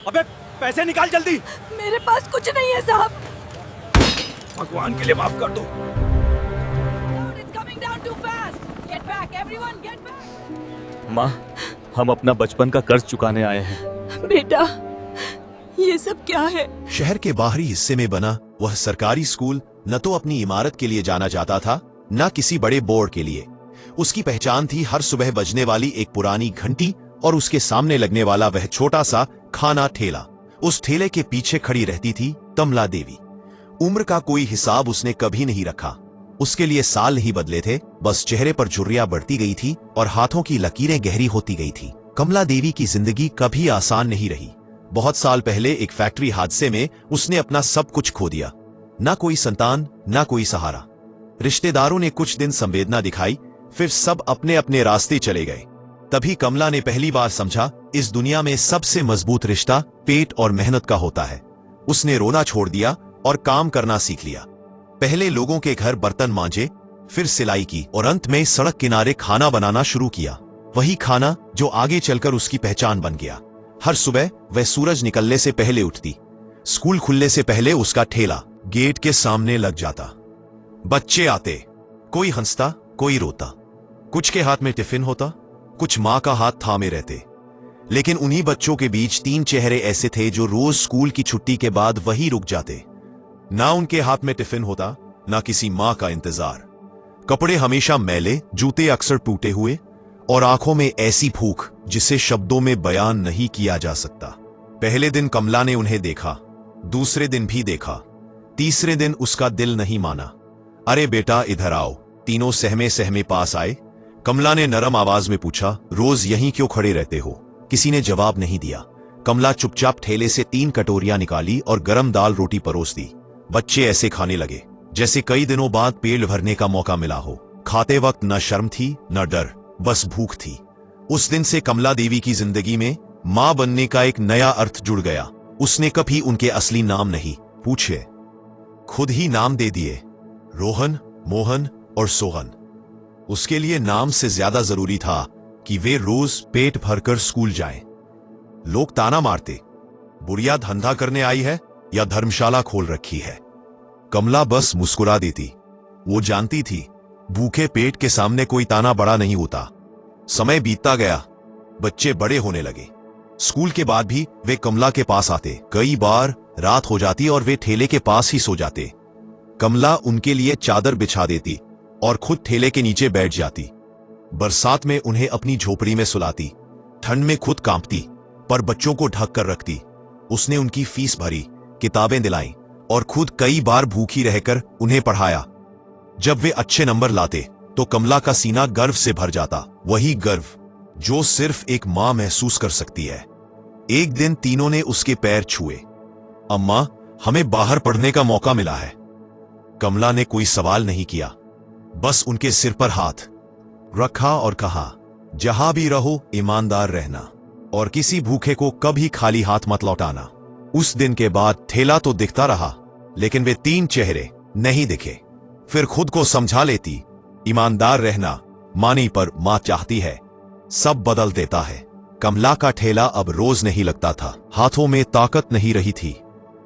अबे पैसे निकाल जल्दी। मेरे पास कुछ नहीं है साहब। भगवान के लिए माफ कर दो। It's coming down too fast. Get back, everyone, get back. माँ, हम अपना बचपन का कर्ज चुकाने आए हैं। बेटा, ये सब क्या है? शहर के बाहरी हिस्से में बना वह सरकारी स्कूल न तो अपनी इमारत के लिए जाना जाता था, न किसी बड़े बोर्ड के लिए। उसकी पहचान थी हर सुबह बजने वाली एक पुरानी घंटी और उसके सामने लगने वाला वह छोटा सा खाना ठेला। उस ठेले के पीछे खड़ी रहती थी कमला देवी। उम्र का कोई हिसाब उसने कभी नहीं रखा। उसके लिए साल नहीं बदले थे, बस चेहरे पर झुर्रियां बढ़ती गई थी और हाथों की लकीरें गहरी होती गई थी। कमला देवी की जिंदगी कभी आसान नहीं रही। बहुत साल पहले एक फैक्ट्री हादसे में उसने अपना सब कुछ खो दिया। ना कोई संतान, ना कोई सहारा। रिश्तेदारों ने कुछ दिन संवेदना दिखाई, फिर सब अपने अपने रास्ते चले गए। तभी कमला ने पहली बार समझा, इस दुनिया में सबसे मजबूत रिश्ता पेट और मेहनत का होता है। उसने रोना छोड़ दिया और काम करना सीख लिया। पहले लोगों के घर बर्तन मांजे, फिर सिलाई की और अंत में सड़क किनारे खाना बनाना शुरू किया। वही खाना जो आगे चलकर उसकी पहचान बन गया। हर सुबह वह सूरज निकलने से पहले उठती। स्कूल खुलने से पहले उसका ठेला गेट के सामने लग जाता। बच्चे आते, कोई हंसता, कोई रोता। कुछ के हाथ में टिफिन होता, कुछ मां का हाथ थामे रहते। लेकिन उन्हीं बच्चों के बीच 3 चेहरे ऐसे थे जो रोज स्कूल की छुट्टी के बाद वहीं रुक जाते। ना उनके हाथ में टिफिन होता, ना किसी मां का इंतजार। कपड़े हमेशा मैले, जूते अक्सर टूटे हुए और आंखों में ऐसी भूख जिसे शब्दों में बयान नहीं किया जा सकता। पहले दिन कमला ने उन्हें देखा, दूसरे दिन भी देखा, तीसरे दिन उसका दिल नहीं माना। अरे बेटा इधर आओ। तीनों सहमे सहमे पास आए। कमला ने नरम आवाज में पूछा, रोज यहीं क्यों खड़े रहते हो? किसी ने जवाब नहीं दिया। कमला चुपचाप ठेले से 3 कटोरियां निकाली और गरम दाल रोटी परोस दी। बच्चे ऐसे खाने लगे जैसे कई दिनों बाद पेट भरने का मौका मिला हो। खाते वक्त न शर्म थी, न डर, बस भूख थी। उस दिन से कमला देवी की जिंदगी में मां बनने का एक नया अर्थ जुड़ गया। उसने कभी उनके असली नाम नहीं पूछे, खुद ही नाम दे दिए, रोहन, मोहन और सोहन। उसके लिए नाम से ज्यादा जरूरी था कि वे रोज पेट भरकर स्कूल जाएं। लोग ताना मारते, बुढ़िया धंधा करने आई है या धर्मशाला खोल रखी है। कमला बस मुस्कुरा देती। वो जानती थी भूखे पेट के सामने कोई ताना बड़ा नहीं होता। समय बीतता गया, बच्चे बड़े होने लगे। स्कूल के बाद भी वे कमला के पास आते। कई बार रात हो जाती और वे ठेले के पास ही सो जाते। कमला उनके लिए चादर बिछा देती और खुद ठेले के नीचे बैठ जाती। बरसात में उन्हें अपनी झोपड़ी में सुलाती, ठंड में खुद कांपती पर बच्चों को ढक कर रखती। उसने उनकी फीस भरी, किताबें दिलाई और खुद कई बार भूखी रहकर उन्हें पढ़ाया। जब वे अच्छे नंबर लाते तो कमला का सीना गर्व से भर जाता, वही गर्व जो सिर्फ एक मां महसूस कर सकती है। एक दिन तीनों ने उसके पैर छुए। अम्मा, हमें बाहर पढ़ने का मौका मिला है। कमला ने कोई सवाल नहीं किया, बस उनके सिर पर हाथ रखा और कहा, जहां भी रहो ईमानदार रहना और किसी भूखे को कभी खाली हाथ मत लौटाना। उस दिन के बाद ठेला तो दिखता रहा, लेकिन वे 3 चेहरे नहीं दिखे। फिर खुद को समझा लेती, ईमानदार रहना मानी पर मां चाहती है, सब बदल देता है। कमला का ठेला अब रोज नहीं लगता था। हाथों में ताकत नहीं रही थी,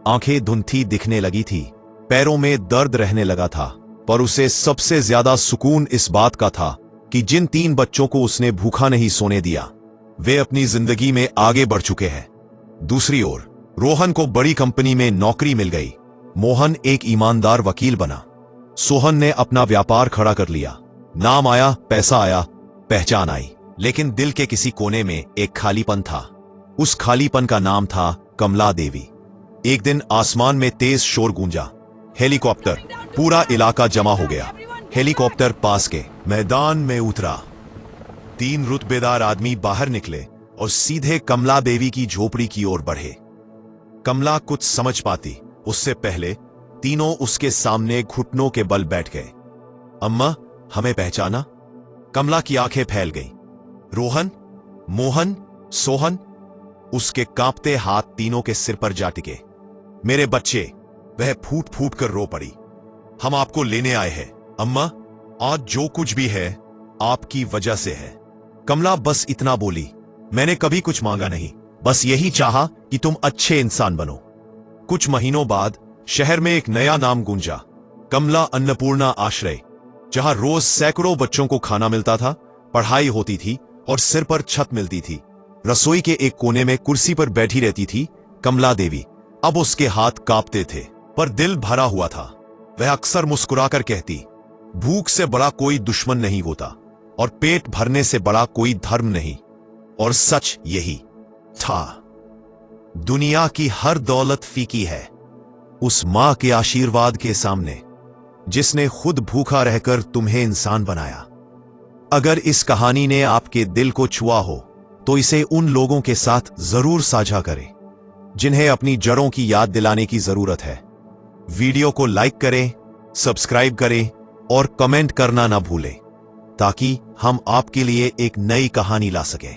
आंखें धुंधली दिखने लगी थी, पैरों में दर्द रहने लगा था। पर उसे सबसे ज्यादा सुकून इस बात का था कि जिन 3 बच्चों को उसने भूखा नहीं सोने दिया, वे अपनी जिंदगी में आगे बढ़ चुके हैं। दूसरी ओर रोहन को बड़ी कंपनी में नौकरी मिल गई। मोहन एक ईमानदार वकील बना। सोहन ने अपना व्यापार खड़ा कर लिया। नाम आया, पैसा आया, पहचान आई, लेकिन दिल के किसी कोने में एक खालीपन था। उस खालीपन का नाम था कमला देवी। एक दिन आसमान में तेज शोर गूंजा। हेलीकॉप्टर, पूरा इलाका जमा हो गया। हेलीकॉप्टर पास के मैदान में उतरा। 3 रुतबेदार आदमी बाहर निकले और सीधे कमला देवी की झोपड़ी की ओर बढ़े। कमला कुछ समझ पाती उससे पहले तीनों उसके सामने घुटनों के बल बैठ गए। अम्मा, हमें पहचाना? कमला की आंखें फैल गईं। रोहन, मोहन, सोहन। उसके कांपते हाथ तीनों के सिर पर जा टिके। मेरे बच्चे, वह फूट फूट कर रो पड़ी। हम आपको लेने आए हैं अम्मा। आज जो कुछ भी है आपकी वजह से है। कमला बस इतना बोली, मैंने कभी कुछ मांगा नहीं, बस यही चाहा कि तुम अच्छे इंसान बनो। कुछ महीनों बाद शहर में एक नया नाम गूंजा, कमला अन्नपूर्णा आश्रय, जहां रोज सैकड़ों बच्चों को खाना मिलता था, पढ़ाई होती थी और सिर पर छत मिलती थी। रसोई के एक कोने में कुर्सी पर बैठी रहती थी कमला देवी। अब उसके हाथ कांपते थे पर दिल भरा हुआ था। वह अक्सर मुस्कुराकर कहती, भूख से बड़ा कोई दुश्मन नहीं होता और पेट भरने से बड़ा कोई धर्म नहीं। और सच यही था। दुनिया की हर दौलत फीकी है उस मां के आशीर्वाद के सामने, जिसने खुद भूखा रहकर तुम्हें इंसान बनाया। अगर इस कहानी ने आपके दिल को छुआ हो तो इसे उन लोगों के साथ जरूर साझा करें जिन्हें अपनी जड़ों की याद दिलाने की जरूरत है। वीडियो को लाइक करें, सब्सक्राइब करें और कमेंट करना ना भूलें ताकि हम आपके लिए एक नई कहानी ला सकें।